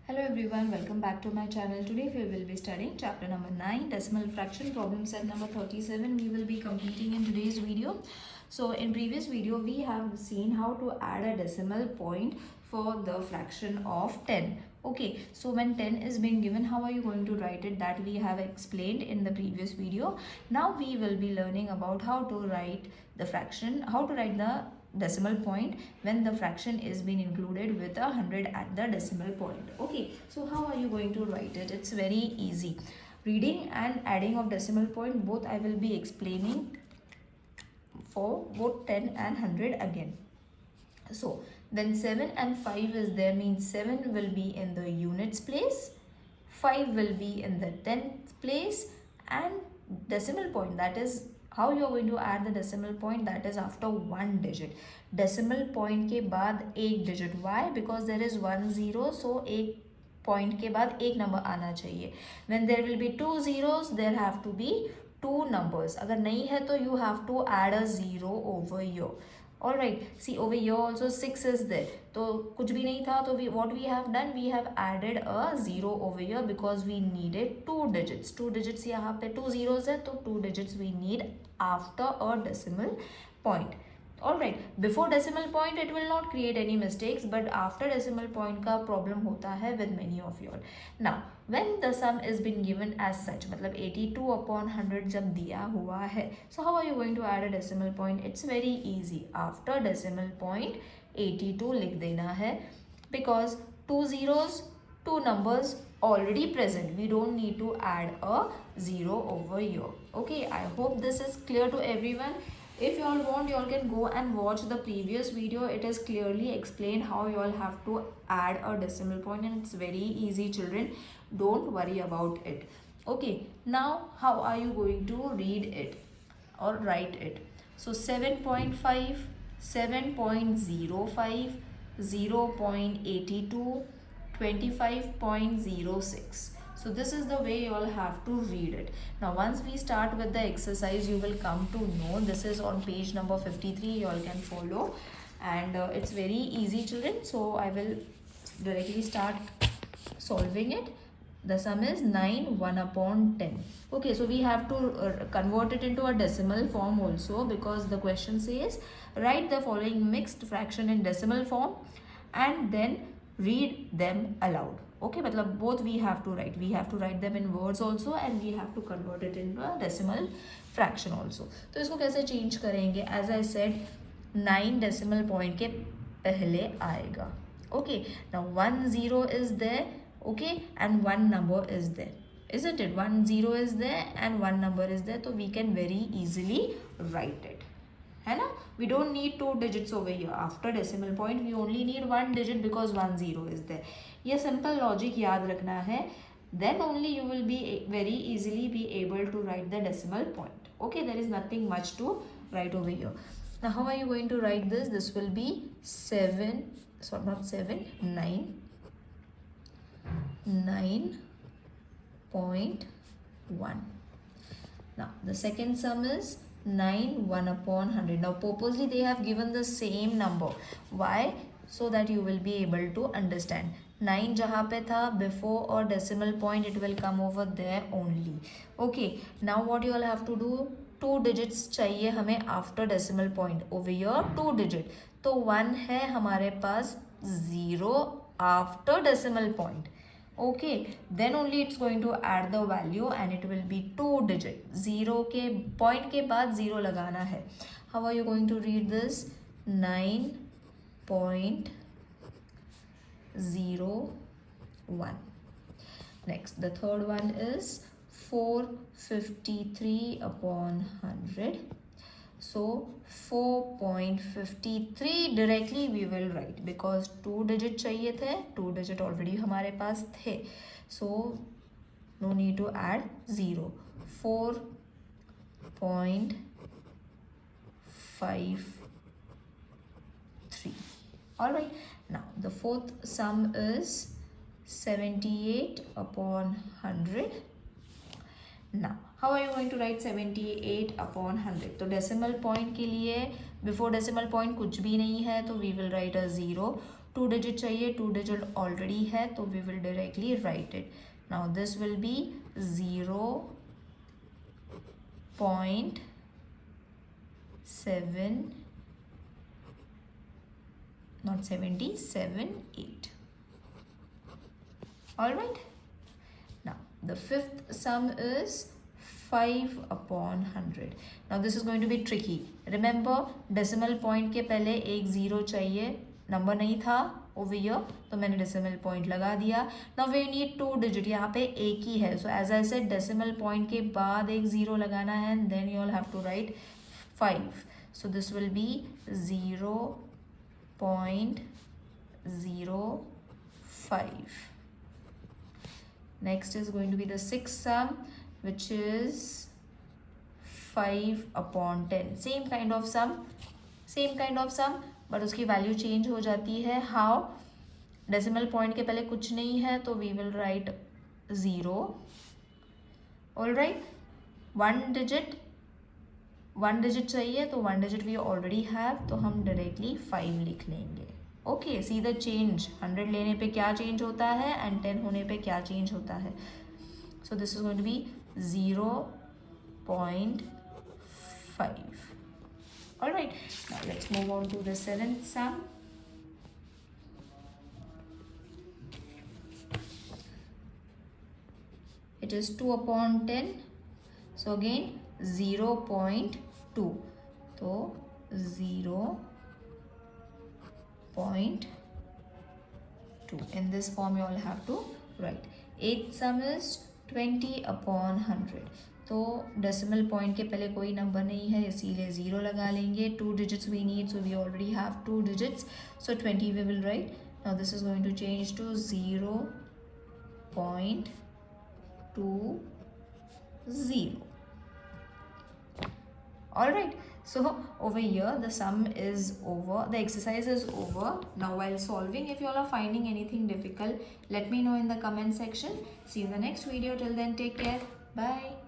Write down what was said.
Hello everyone, welcome back to my channel. Today we will be studying chapter number 9, decimal fraction, problem set number 37. We will be completing in today's video. So in previous video we have seen how to add a decimal point for the fraction of 10. Okay, so when 10 is being given, how are you going to write it? That we have explained in the previous video. Now we will be learning about how to write the fraction, how to write the decimal point when the fraction is being included with 100 at the decimal point. Okay, so how are you going to write it? It's very easy. Reading and adding of decimal point, both I will be explaining for both 10 and 100 again. So when 7 and 5 is there, means 7 will be in the units place, 5 will be in the tenth place, and decimal point, that is how you are going to add the decimal point, that is after one digit. Decimal point के बाद एक digit. Why? Because there is 1 0, so एक point के बाद एक number आना चाहिए. When there will be 2 zeros, there have to be 2 numbers. अगर नहीं है तो you have to add a 0 over here. Alright, see over here also 6 is there. तो कुछ भी नहीं था, तो what we have done, we have added a 0 over here because we needed 2 digits. 2 digits यहाँ पे 2 zeros है, तो 2 digits we need after a decimal point. Alright, before decimal point it will not create any mistakes, but after decimal point का problem होता है with many of you all. Now, when the sum is been given as such, मतलब 82 upon 100 जब दिया हुआ है, so how are you going to add a decimal point? It's very easy. After decimal point 82 लिख देना है, because 2 zeros, 2 numbers already present. We don't need to add a 0 over here. Okay, I hope this is clear to everyone. If you all want, you all can go and watch the previous video. It is clearly explained how you all have to add a decimal point, and it's very easy, children. Don't worry about it. Okay, now how are you going to read it or write it? So 7.5, 7.05, 0.82, 25.06. So this is the way you all have to read it. Now once we start with the exercise, you will come to know, this is on page number 53, you all can follow, and it's very easy, children. So I will directly start solving it. The sum is 9 1 upon 10. Okay, so we have to convert it into a decimal form also, because the question says write the following mixed fraction in decimal form and then read them aloud. Okay, मतलब both we have to write them in words also, and we have to convert it into a decimal fraction also. तो इसको कैसे change करेंगे? As I said, 9 decimal point के पहले आएगा. Okay, now 1 0 is there, okay, and one number is there, isn't it? 1 0 is there and one number is there, so we can very easily write it. है ना? We don't need 2 digits over here. After decimal point we only need 1 digit because 1 0 is there. ये simple logic याद रखना है. Then only you will be very easily be able to write the decimal point. Okay, there is nothing much to write over here. Now how are you going to write this? This will be 7, sorry, not 7, 9.1. Now the second sum is 9 1 upon 100. Now purposely they have given the same number. Why? So that you will be able to understand. 9 जहाँ पे था before or decimal point, it will come over there only. Okay, now what you all have to do, 2 digits चाहिए हमें after decimal point. Over here 2 digit, तो 1 है हमारे पास, 0 after decimal point. Okay, then only it's going to add the value and it will be 2 digit. 0 के point के बाद 0 लगाना है. How are you going to read this? 9.01. Next, the third one is 453 upon 100. So 4.53 directly we will write, because 2 digit चाहिए थे, 2 digit already हमारे पास थे, so no need to add 0. 4.53. Alright, now the fourth sum is 78 upon 100. Now how are you going to write 78 upon 100? तो decimal point के लिए before decimal point कुछ भी नहीं है, तो we will write a 0. 2 digit चाहिए, 2 digit already है, तो we will directly write it. Now this will be 0.7, not 78. Alright. Now the fifth sum is 5 upon 100. Now this is going to be tricky. Remember, decimal point के पहले एक 0 चाहिए, number नहीं था over here, तो मैंने decimal point लगा दिया. Now we need 2 digit, यहाँ पे एक ही है, so as I said decimal point के बाद एक 0 लगाना है, and then you all have to write 5. So this will be 0.05. Next is going to be the sixth sum, which is 5 upon 10. Same kind of sum, but उसकी value change हो जाती है. How? Decimal point के पहले कुछ नहीं है, तो we will write 0. Alright, one digit चाहिए, तो one digit we already have, तो हम directly 5 लिख लेंगे. Okay, see the change. 100 लेने पे क्या change होता है and 10 होने पे क्या change होता है. So this is going to be 0.5. Alright, now let's move on to the seventh sum. It is 2 upon 10. So again 0.2. So 0.2. In this form you all have to write. Eighth sum is 20 upon 100. तो decimal point के पहले कोई number नहीं है, इसीलिए 0 लगा लेंगे. 2 digits we need, so we already have 2 digits, so 20 we will write. Now this is going to change to 0.20. Alright, so over here the sum is over, the exercise is over. Now while solving, if you all are finding anything difficult, let me know in the comment section. See you in the next video. Till then, take care. Bye.